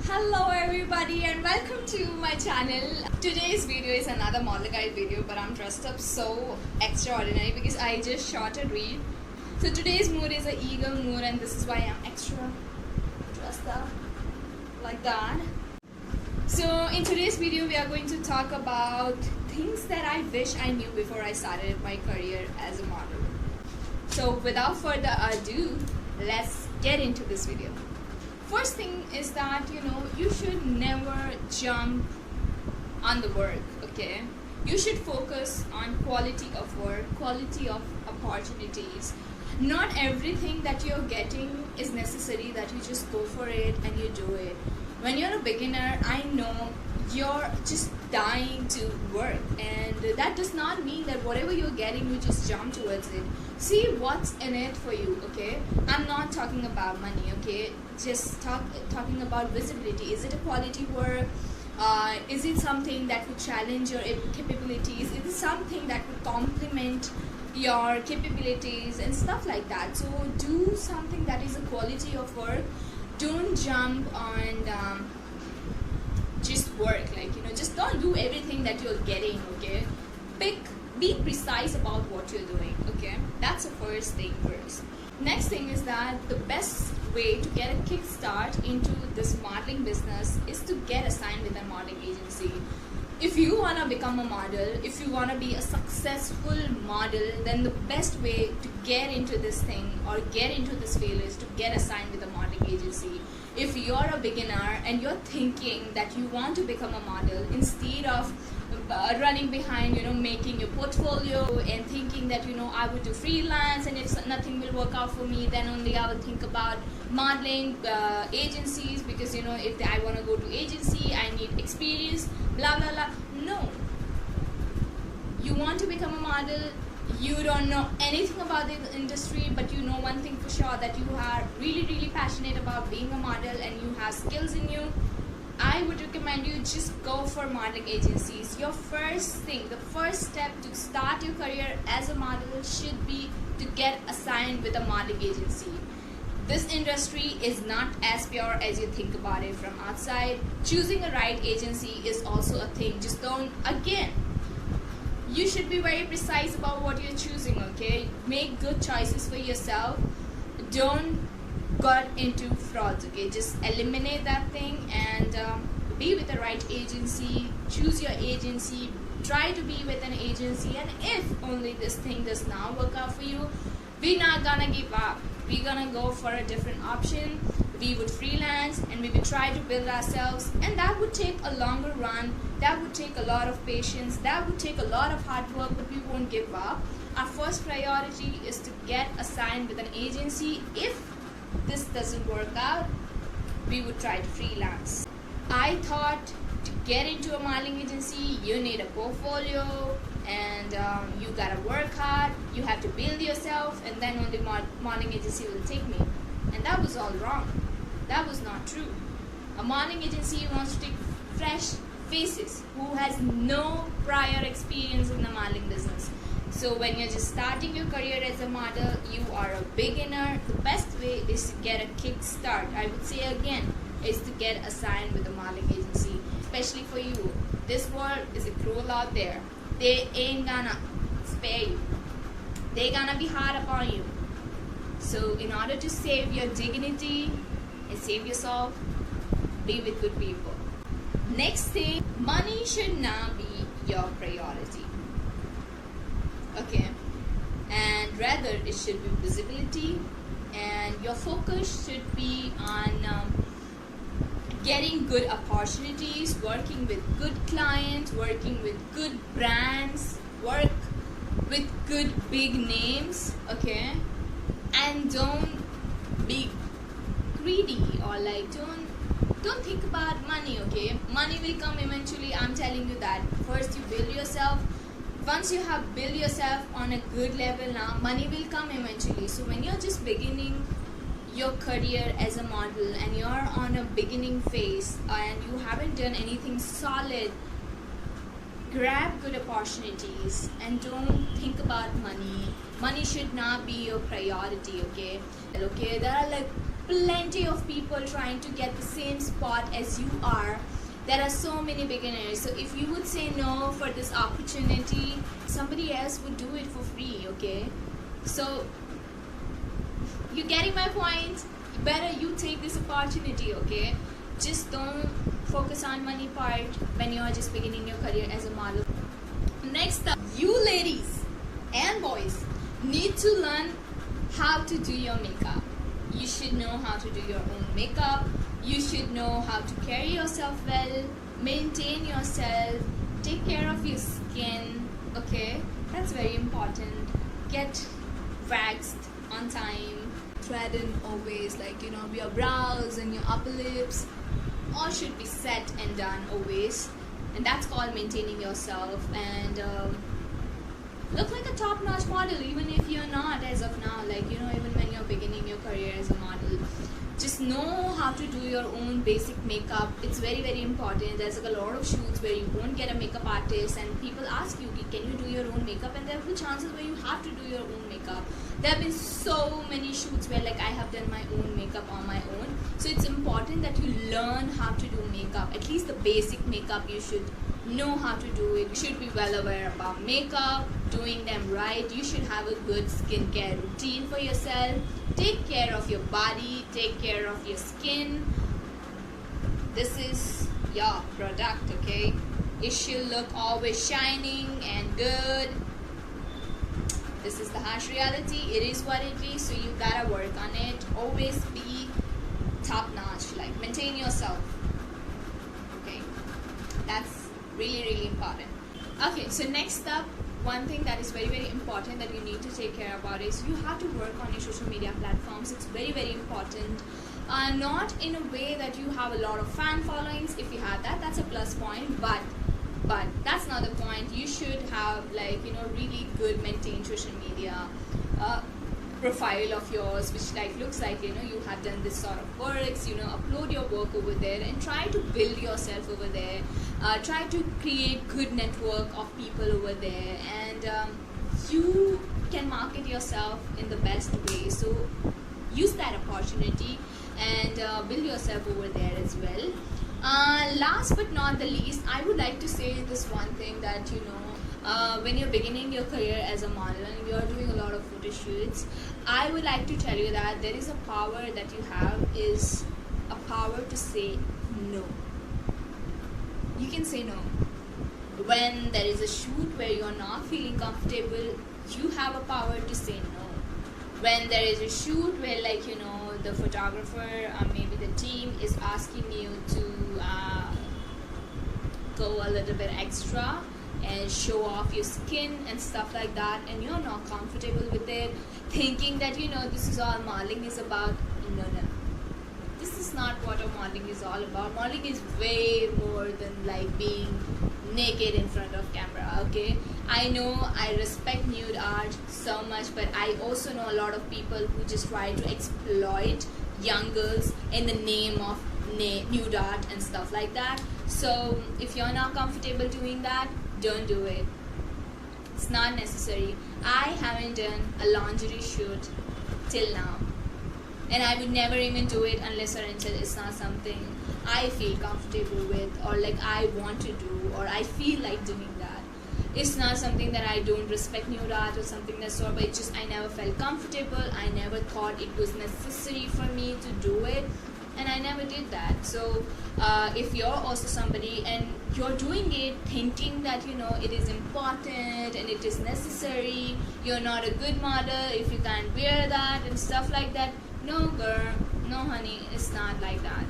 Hello everybody and welcome to my channel. Today's video is another model guide video, but I'm dressed up so extraordinary because I just shot a reel. So today's mood is an eagle mood and this is why I'm extra dressed up like that. So in today's video we are going to talk about things that I wish I knew before I started my career as a model. So without further ado, let's get into this video. First thing is that you should never jump on the work. Okay, you should focus on quality of work, quality of opportunities. Not everything that you're getting is necessary that you just go for it and you do it. When you're a beginner, I know you're just dying to work, and that does not mean that whatever you're getting you just jump towards it. See what's in it for you. Okay, I'm not talking about money. Okay, just talking about visibility. Is it a quality work? Is it something that would challenge your capabilities? Is it something that would complement your capabilities and stuff like that? So do something that is a quality of work. Don't jump on just work, just don't do everything that you're getting. Okay, be precise about what you're doing. Okay, that's the first thing first. Next thing is that the best way to get a kickstart into this modeling business is to get assigned with a modeling agency. If you want to become a model, if you want to be a successful model, then the best way to get into this thing or get into this field is to get assigned with a modeling agency. If you're a beginner and you're thinking that you want to become a model, instead of running behind making your portfolio and thinking that I would do freelance, and if nothing will work out for me, then only I will think about modeling agencies, because if I want to go to agency I need experience, blah blah blah. No, you want to become a model, you don't know anything about the industry, but you know one thing for sure, that you are really passionate about being a model and you have skills in you. I would recommend you just go for modeling agencies. Your first thing, the first step to start your career as a model should be to get assigned with a modeling agency. This industry is not as pure as you think about it from outside. Choosing a right agency is also a thing. Just don't, again, you should be very precise about what you're choosing. Okay, make good choices for yourself. Don't got into frauds. Okay, just eliminate that thing and be with the right agency. Choose your agency, try to be with an agency, and if only this thing does not work out for you, we're not gonna give up. We're gonna go for a different option. We would freelance and we would try to build ourselves, and that would take a longer run, that would take a lot of patience, that would take a lot of hard work, but we won't give up. Our first priority is to get assigned with an agency. If this doesn't work out, we would try to freelance. I thought to get into a modeling agency you need a portfolio, and you gotta work hard, you have to build yourself, and then only modeling agency will take me. And that was all wrong. That was not true. A modeling agency wants to take fresh faces who has no prior experience in the modeling business. So when you're just starting your career as a model, you are a beginner, the best way is to get a kickstart. I would say again, is to get assigned with a modeling agency. Especially for you, this world is a cruel out there. They ain't gonna spare you. They gonna be hard upon you. So in order to save your dignity and save yourself, be with good people. Next thing, money should not be your priority. Okay, and rather it should be visibility, and your focus should be on getting good opportunities, working with good clients, working with good brands, work with good big names. Okay, and don't be greedy, or don't think about money. Okay, money will come eventually, I'm telling you that. First you build yourself. Once you have built yourself on a good level, now money will come eventually. So when you're just beginning your career as a model and you're on a beginning phase and you haven't done anything solid, grab good opportunities and don't think about money. Money should not be your priority. Okay, there are like plenty of people trying to get the same spot as you are, there are so many beginners. So if you would say no for this opportunity, somebody else would do it for free, okay? So you getting my point? Better you take this opportunity, okay? Just don't focus on money part when you are just beginning your career as a model. Next up, you ladies and boys need to learn how to do your makeup. You should know how to do your own makeup. You should know how to carry yourself well, maintain yourself, take care of your skin, okay? That's very important. Get waxed on time, threaded always, like, you know, your brows and your upper lips all should be set and done always, and that's called maintaining yourself. And look like a top-notch model, even if you're not as of now, like, you know, even when you're beginning your career as a model. Just know how to do your own basic makeup. It's very, very important. There's like a lot of shoots where you won't get a makeup artist and people ask you, can you do your own makeup? And there will be chances where you have to do your own makeup. There have been so many shoots where like I have done my own makeup on my own. So it's important that you learn how to do makeup. At least the basic makeup you should know how to do it. You should be well aware about makeup, doing them right. You should have a good skincare routine for yourself. Take care of your body, take care of your skin. This is your product, okay? It should look always shining and good. This is the harsh reality. It is what it is, so you gotta work on it. Always be top notch, like maintain yourself, okay? That's really, really important. Okay, so next up, one thing that is very, very important that you need to take care about is you have to work on your social media platforms. It's very, very important. Not in a way that you have a lot of fan followings. If you have that, that's a plus point, but that's not the point. You should have, like, you know, really good maintained social media profile of yours, which like looks like, you know, you have done this sort of works, you know, upload your work over there and try to build yourself over there. Try to create good network of people over there, and you can market yourself in the best way. So use that opportunity and build yourself over there as well. Last but not the least, I would like to say this one thing that, you know, when you're beginning your career as a model and you're doing a lot of photo shoots, I would like to tell you that there is a power that you have, is a power to say no. You can say no. When there is a shoot where you're not feeling comfortable, you have a power to say no. When there is a shoot where, like, you know, the photographer or maybe the team is asking you to go a little bit extra and show off your skin and stuff like that, and you're not comfortable with it, thinking that, you know, this is all modeling is about. No. This is not what a modeling is all about. Modeling is way more than like being naked in front of camera, okay? I know I respect nude art so much, but I also know a lot of people who just try to exploit young girls in the name of nude art and stuff like that. So if you're not comfortable doing that, don't do it. It's not necessary. I haven't done a lingerie shoot till now, and I would never even do it unless or until it's not something I feel comfortable with, or like I want to do, or I feel like doing that. It's not something that I don't respect nude art or something that sort, but it's just I never felt comfortable. I never thought it was necessary for me to do it, and I never did that. So if you're also somebody and you're doing it thinking that, you know, it is important and it is necessary, you're not a good model if you can't wear that and stuff like that. No girl, no honey, it's not like that.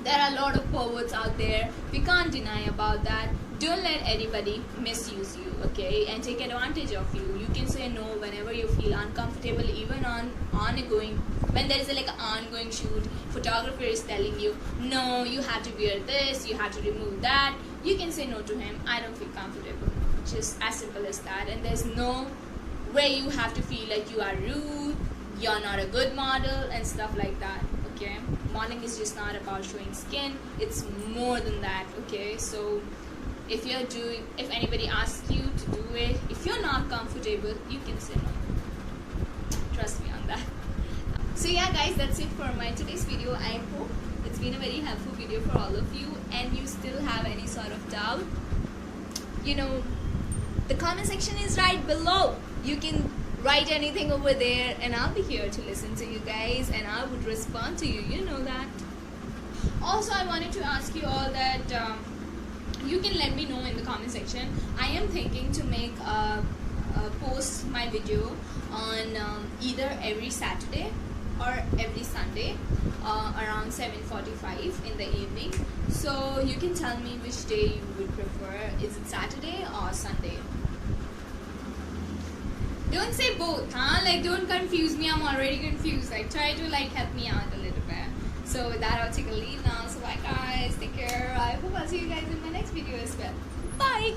There are a lot of perverts out there. We can't deny about that. Don't let anybody misuse you, okay, and take advantage of you. You can say no whenever you feel uncomfortable, even on ongoing. When there is like an ongoing shoot, photographer is telling you, no, you have to wear this, you have to remove that. You can say no to him. I don't feel comfortable. Just as simple as that. And there's no way you have to feel like you are rude, you're not a good model and stuff like that, okay? Modeling is just not about showing skin. It's more than that, okay? So if anybody asks you to do it, if you're not comfortable, you can say no. Trust me on that. So yeah guys, that's it for my today's video. I hope it's been been a very helpful video for all of you, and you still have any sort of doubt, you know, the comment section is right below. You can write anything over there, and I'll be here to listen to you guys, and I would respond to you. You know that. Also, I wanted to ask you all that you can let me know in the comment section. I am thinking to make post my video on either every Saturday or every Sunday around 7:45 in the evening. So you can tell me which day you would prefer. Is it Saturday or Sunday? Don't say both, huh? Like, don't confuse me. I'm already confused. Like, try to like help me out a little bit. So with that, I'll take a leave now. So bye guys, take care. I hope I'll see you guys in my next video as well. Bye.